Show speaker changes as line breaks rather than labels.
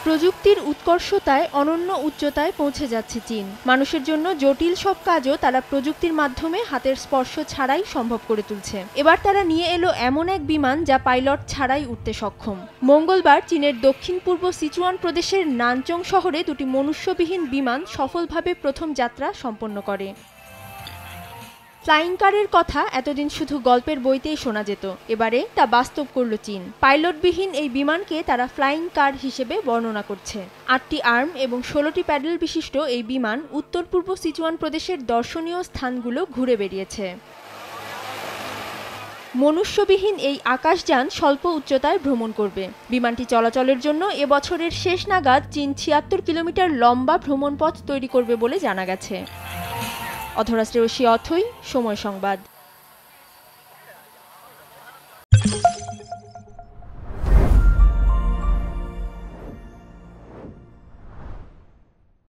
প্রযুক্তির উৎকর্ষতায় অনন্য উচ্চতায় পৌঁছে যাচ্ছে চীন। মানুষের জন্য জটিল সব কাজও তারা প্রযুক্তির মাধ্যমে হাতের স্পর্শ ছাড়াই সম্ভব করে তুলছে। এবার তারা নিয়ে এলো এমন এক বিমান যা পাইলট ছাড়াই উঠতে সক্ষম। মঙ্গলবার চীনের দক্ষিণ পূর্ব সিচুয়ান প্রদেশের নানচং শহরে দুটি মনুষ্যবিহীন বিমান সফলভাবে প্রথম যাত্রা সম্পন্ন করে। ফ্লাইং কারের কথা এতদিন শুধু গল্পের বইতেই শোনা যেত, এবারে তা বাস্তব করল চীন। পাইলটবিহীন এই বিমানকে তারা ফ্লাইং কার হিসেবে বর্ণনা করছে। ৮টি আর্ম এবং ১৬টি প্যাডেল বিশিষ্ট এই বিমান উত্তর পূর্ব সিচুয়ান প্রদেশের দর্শনীয় স্থানগুলো ঘুরে বেরিয়েছে। মনুষ্যবিহীন এই আকাশযান স্বল্প উচ্চতায় ভ্রমণ করবে। বিমানটি চলাচলের জন্য এবছরের শেষ নাগাদ চীন ৭৬ কিলোমিটার লম্বা ভ্রমণপথ তৈরি করবে বলে জানা গেছে। অথরা শ্রেয়সী অথই, সময় সংবাদ।